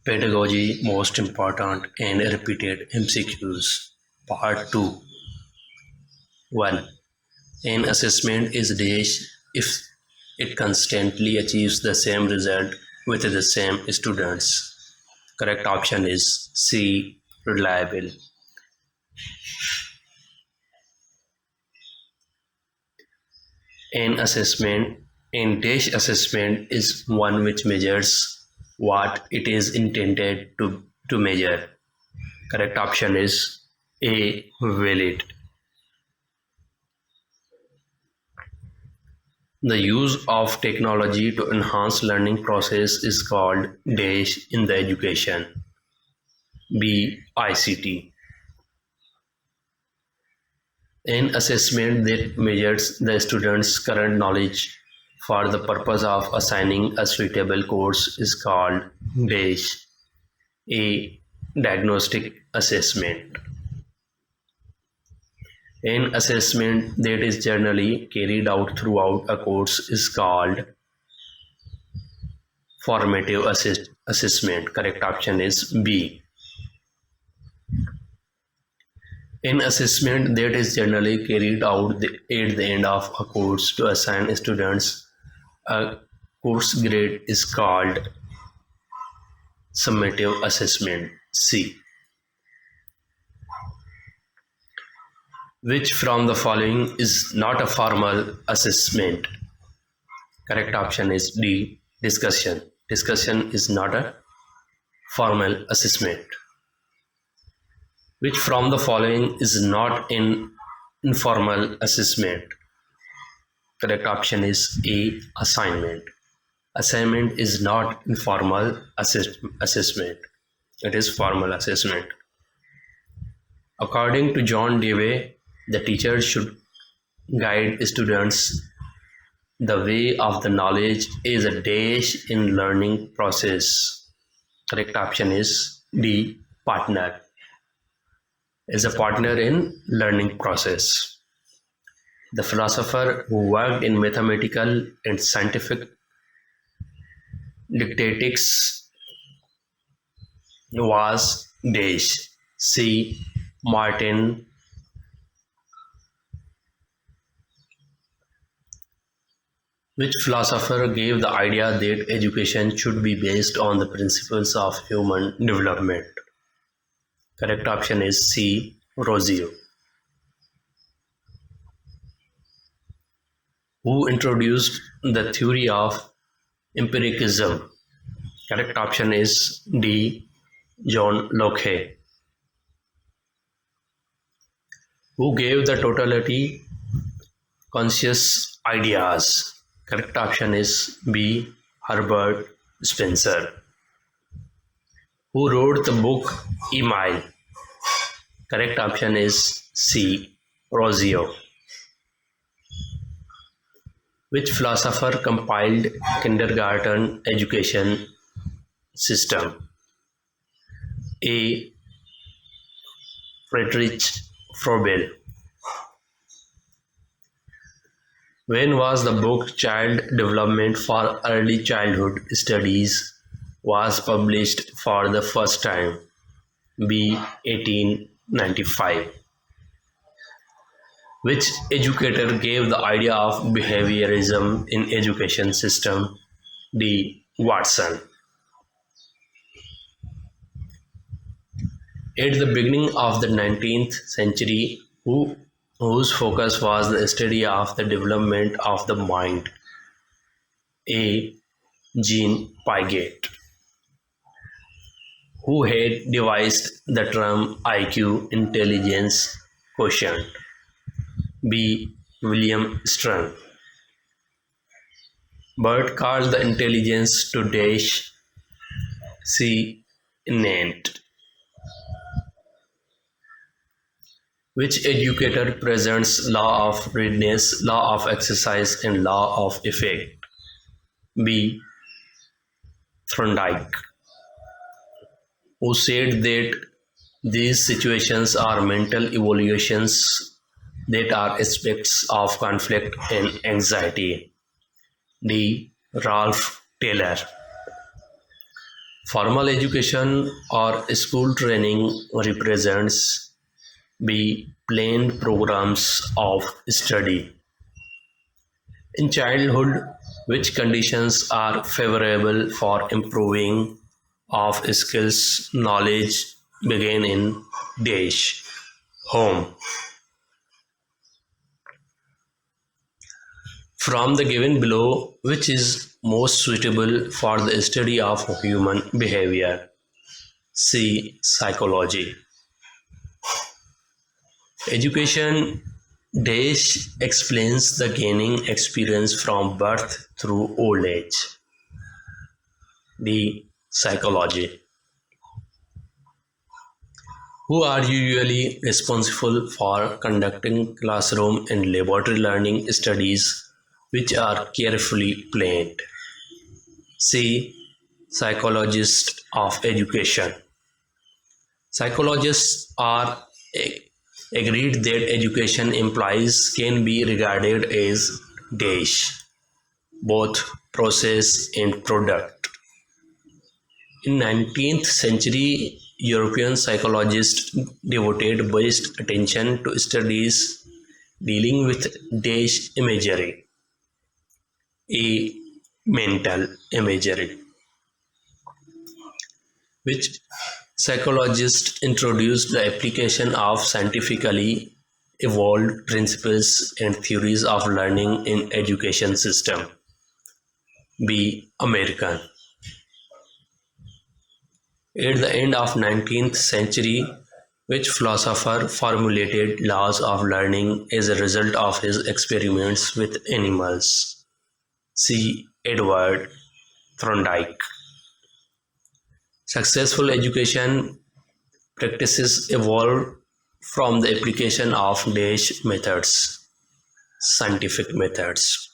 Pedagogy most important and repeated MCQs. Part 2. 1. An assessment is dash if it constantly achieves the same result with the same students. Correct option is C. Reliable. An dash assessment is one which measures what it is intended to measure. Correct option is A. Valid. The use of technology to enhance learning process is called dash in the education. B. ICT. An assessment that measures the student's current knowledge for the purpose of assigning a suitable course is called dash. A. Diagnostic assessment. An assessment that is generally carried out throughout a course is called formative assessment. Correct option is B. An assessment that is generally carried out at the end of a course to assign students a course grade is called summative assessment. C. Which from the following is not a formal assessment? Correct option is D. Discussion. Discussion is not a formal assessment. Which from the following is not an informal assessment? Correct option is A. Assignment. Assignment is not informal assessment. It is formal assessment. According to John Dewey, the teacher should guide students. The way of the knowledge is a dash in learning process. Correct option is D. Partner. Is a partner in learning process. The philosopher who worked in mathematical and scientific didactics was dash. C. Martin. Which philosopher gave the idea that education should be based on the principles of human development? Correct option is C. Rousseau. Who introduced the theory of empiricism? Correct option is D. John Locke. Who gave the totality conscious ideas? Correct option is B. Herbert Spencer. Who wrote the book Email? Correct option is C. Rousseau. Which philosopher compiled kindergarten education system? A. Friedrich Froebel. When was the book Child Development for Early Childhood Studies was published for the first time? B. 1895. Which educator gave the idea of behaviorism in education system? D. Watson. At the beginning of the 19th century, whose focus was the study of the development of the mind? A. Jean Piaget. Who had devised the term IQ, intelligence quotient? B. William Strunk. Bert called the intelligence to dash. C. Innate. Which educator presents law of readiness, law of exercise, and law of effect? B. Thorndike. Who said that these situations are mental evolutions that are aspects of conflict and anxiety? D. Ralph Taylor. Formal education or school training represents the planned programs of study in childhood, which conditions are favorable for improving of skills knowledge begin in dash home. From the given below, which is most suitable for the study of human behavior? C. Psychology. Education dash explains the gaining experience from birth through old age. D. Psychology. Who are usually responsible for conducting classroom and laboratory learning studies which are carefully planned? C. Psychologists of education. Psychologists are agreed that education implies can be regarded as dash, both process and product. In 19th century, European psychologists devoted vast attention to studies dealing with dash imagery, a mental imagery, which psychologists introduced the application of scientifically evolved principles and theories of learning in education system. B. American. At the end of 19th century, which philosopher formulated laws of learning as a result of his experiments with animals? C. Edward Thorndike. Successful education practices evolved from the application of dash methods, scientific methods.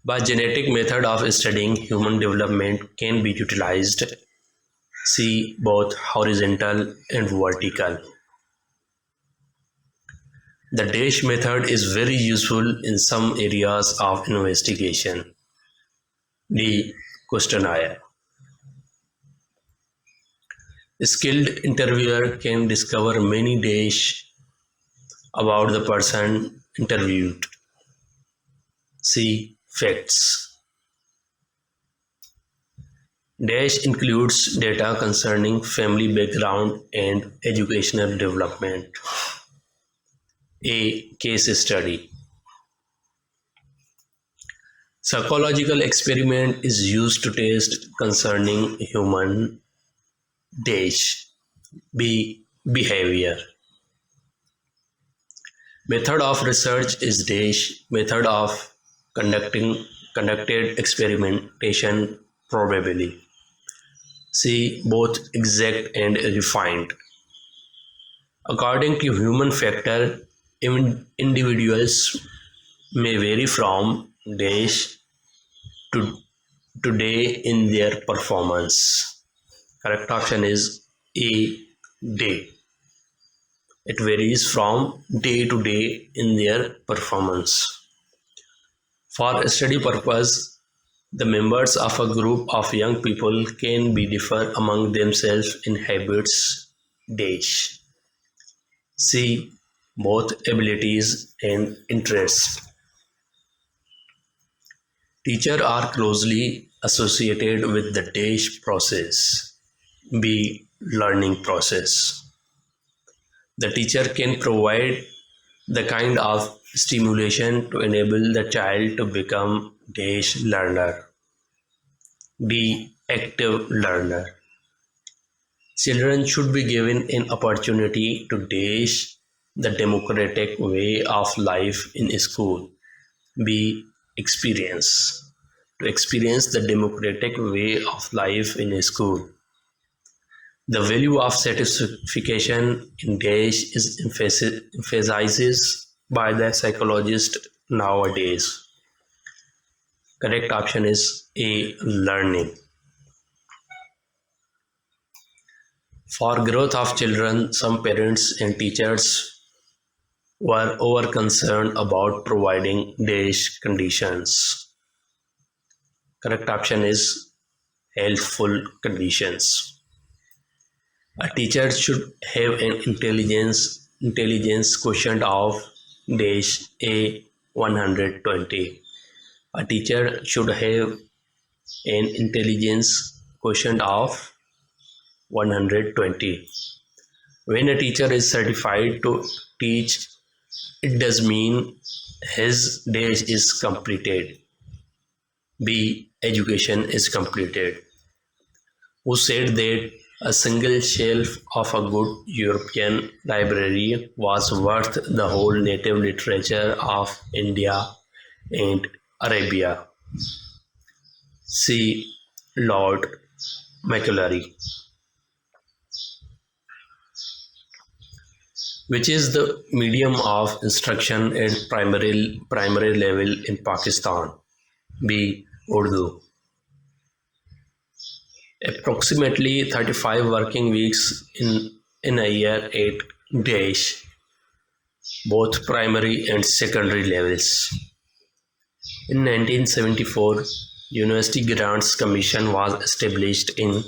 But genetic method of studying human development can be utilized. See both horizontal and vertical. The dash method is very useful in some areas of investigation. D. Questionnaire. A skilled interviewer can discover many dash about the person interviewed. C. Facts. Dash includes data concerning family background and educational development. A. Case study. Psychological experiment is used to test concerning human dash. B. Behavior. Method of research is dash method of conducted experimentation probably. C. Both exact and refined. According to human factor, individuals may vary from dash to day in their performance. Correct option is A. Day. It varies from day to day in their performance. For study purpose, the members of a group of young people can be differ among themselves in habits dash. C. Both abilities and interests. Teachers are closely associated with the dash process. B. Learning process. The teacher can provide the kind of stimulation to enable the child to become dash learner. B. Active learner. Children should be given an opportunity to dash the democratic way of life in school. B. Experience. To experience the democratic way of life in school. The value of satisfaction in dash is emphasized by the psychologist nowadays. Correct option is A. Learning. For growth of children, some parents and teachers were over concerned about providing dash conditions. Correct option is healthful conditions. A teacher should have an intelligence quotient of dash a 120. A teacher should have an intelligence quotient of 120. When a teacher is certified to teach, it does mean his dash is completed. B. Education is completed. Who said that a single shelf of a good European library was worth the whole native literature of India and Arabia? C. Lord Macaulay. Which is the medium of instruction at primary level in Pakistan? B. Urdu. Approximately 35 working weeks in a year at dash, both primary and secondary levels. In 1974, University Grants Commission was established in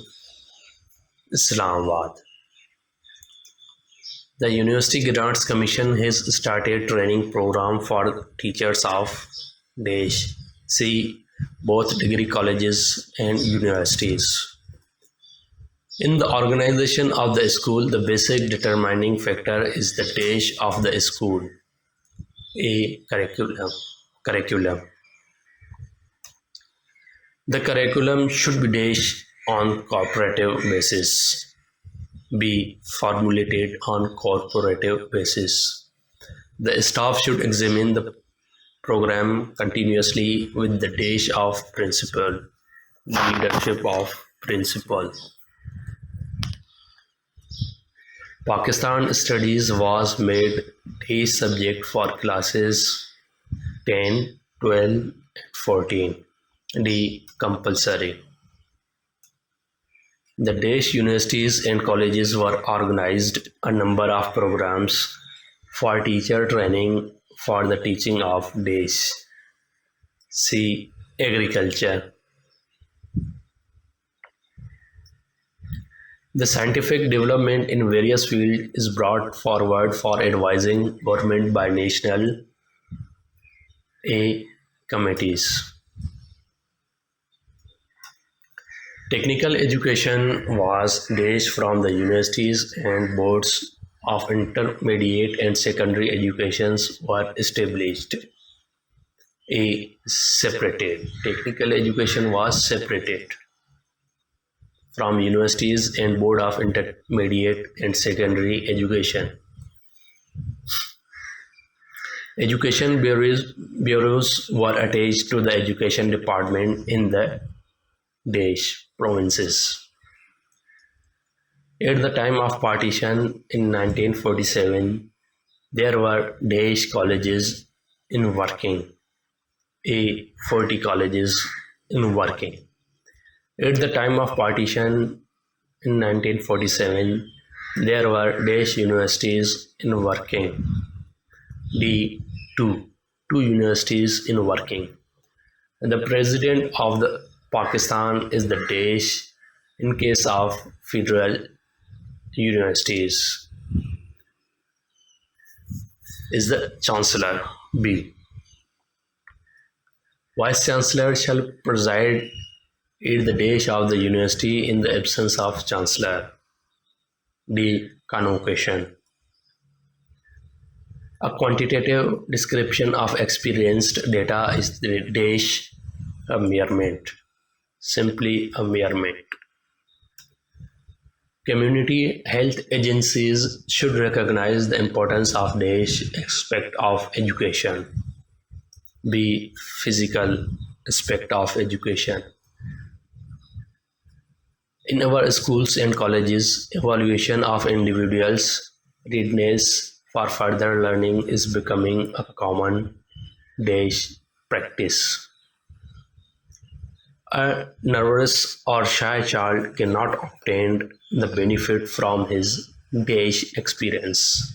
Islamabad. The University Grants Commission has started training program for teachers of dash, C, both degree colleges and universities. In the organization of the school, the basic determining factor is the dash of the school. A. Curriculum. The curriculum should be dashed on cooperative basis. B. Formulated on corporative basis. The staff should examine the program continuously with the dash of principal, leadership of principal. Pakistan Studies was made a subject for classes 10, 12, and 14. D. Compulsory. The Dash universities and colleges were organized a number of programs for teacher training for the teaching of Dash. C. Agriculture. The scientific development in various fields is brought forward for advising government by national A. committees. Technical education was dashed from the universities and boards of intermediate and secondary educations were established. A. Separated. Technical education was separated from universities and board of intermediate and secondary education. Education bureaus were attached to the education department in the Dash provinces. At the time of partition in 1947, there were Dash colleges in working, A. 40 colleges in working. At the time of partition in 1947, there were Dash universities in working, D. 2 universities in working. The president of the Pakistan is the Dash in case of federal universities is the chancellor. B. Vice chancellor shall preside at the dash of the university in the absence of chancellor. D. Convocation. A quantitative description of experienced data is the dash a measurement. Simply a measurement. Community health agencies should recognize the importance of dash aspect of education. B. Physical aspect of education. In our schools and colleges, evaluation of individuals' readiness for further learning is becoming a common dash practice. A nervous or shy child cannot obtain the benefit from his dash experience,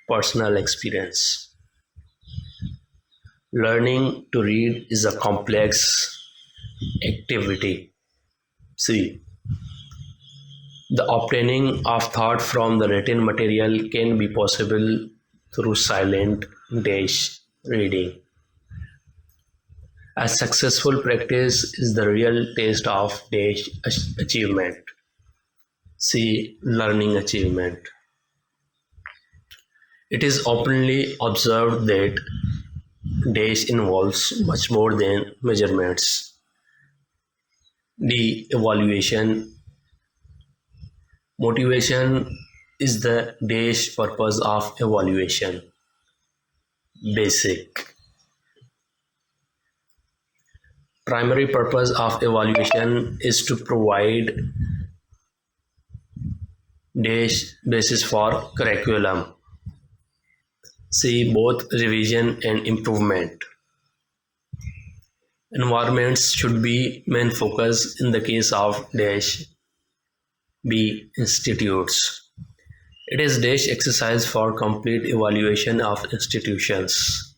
personal experience. Learning to read is a complex activity. C. The obtaining of thought from the written material can be possible through silent dash reading. A successful practice is the real test of dash achievement. C. Learning achievement. It is openly observed that dash involves much more than measurements. D. Evaluation. Motivation is the dash purpose of evaluation. Basic. Primary purpose of evaluation is to provide dash basis for curriculum. C. Both revision and improvement. Environments should be main focus in the case of dash. B. Institutes. It is dash exercise for complete evaluation of institutions.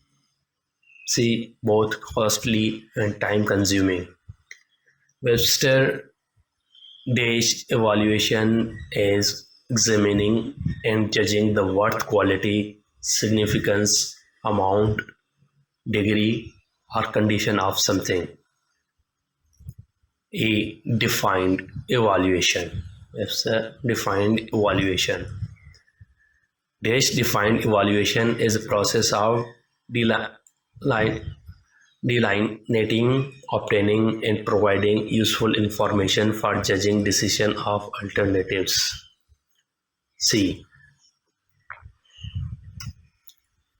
C. Both costly and time consuming. Webster dash evaluation is examining and judging the worth, quality, significance, amount, degree, or condition of something. A. Defined evaluation. Webster defined evaluation. Dash defined evaluation is a process of delineating, obtaining, and providing useful information for judging decision of alternatives. C.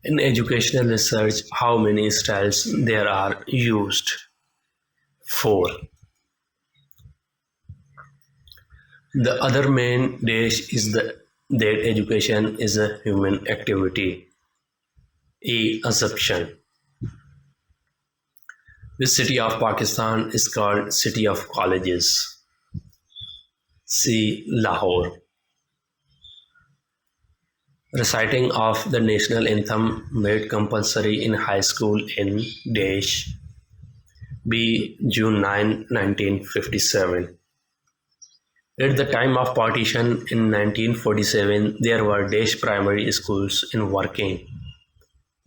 In educational research, how many styles there are used? 4. The other main dash is that education is a human activity. A. Assumption. This city of Pakistan is called City of Colleges. C. Lahore. Reciting of the national anthem made compulsory in high school in dash. B. June 9, 1957. At the time of partition in 1947, there were dash primary schools in working.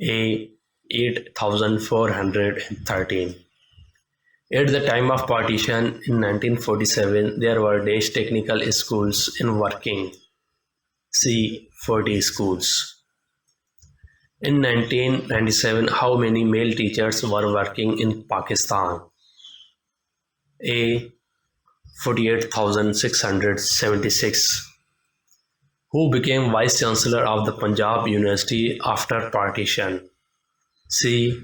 A. 8,413. At the time of partition in 1947, there were dash technical schools in working. C. 40 schools. In 1997, how many male teachers were working in Pakistan? A. 48,676. Who became Vice Chancellor of the Punjab University after partition? C.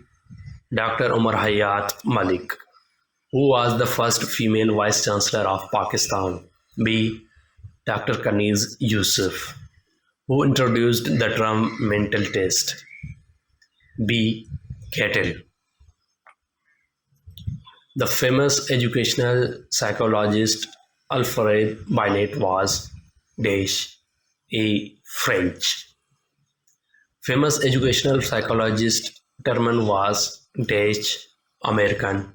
Dr. Umar Hayat Malik. Who was the first female Vice Chancellor of Pakistan? B. Dr. Kaniz Yusuf. Who introduced the term mental test? B. Cattell. The famous educational psychologist Alfred Binet was dash. A. French. Famous educational psychologist Terman was dash. American.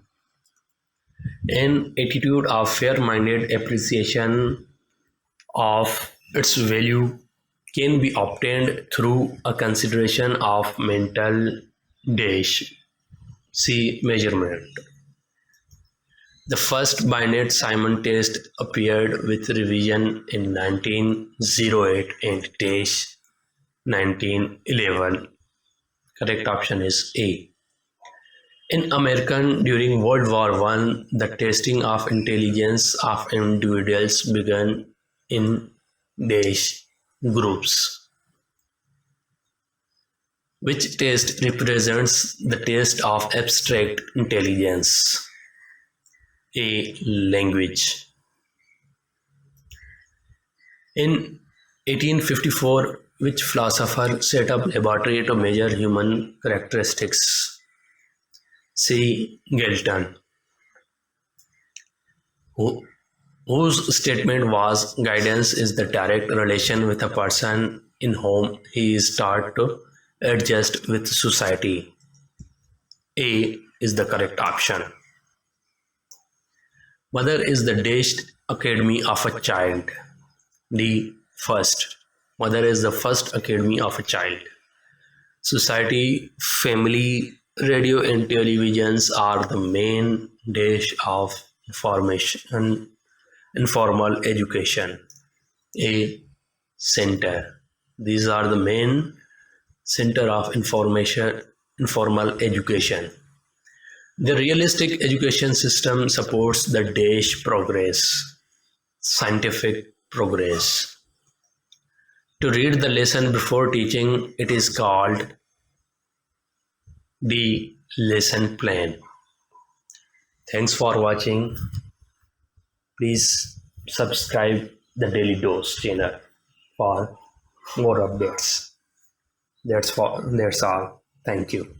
An attitude of fair-minded appreciation of its value can be obtained through a consideration of mental dash. C. Measurement. The first Binet-Simon test appeared with revision in 1908 and dash 1911. Correct option is A. In American, during World War I, the testing of intelligence of individuals began in dash groups. Which test represents the test of abstract intelligence? A. Language. In 1854, which philosopher set up laboratory to measure human characteristics? C. Galton. Whose statement was guidance is the direct relation with a person in whom he is taught to adjust with society? A is the correct option. Mother is the dashed academy of a child. The first. Mother is the first academy of a child. Society, family, radio, and televisions are the main dash of information, informal education. A center. These are the main center of information, informal education. The realistic education system supports the dash progress, scientific progress. To read the lesson before teaching, it is called the lesson plan. Thanks for watching. Please subscribe the Daily Dose channel for more updates. That's all. Thank you.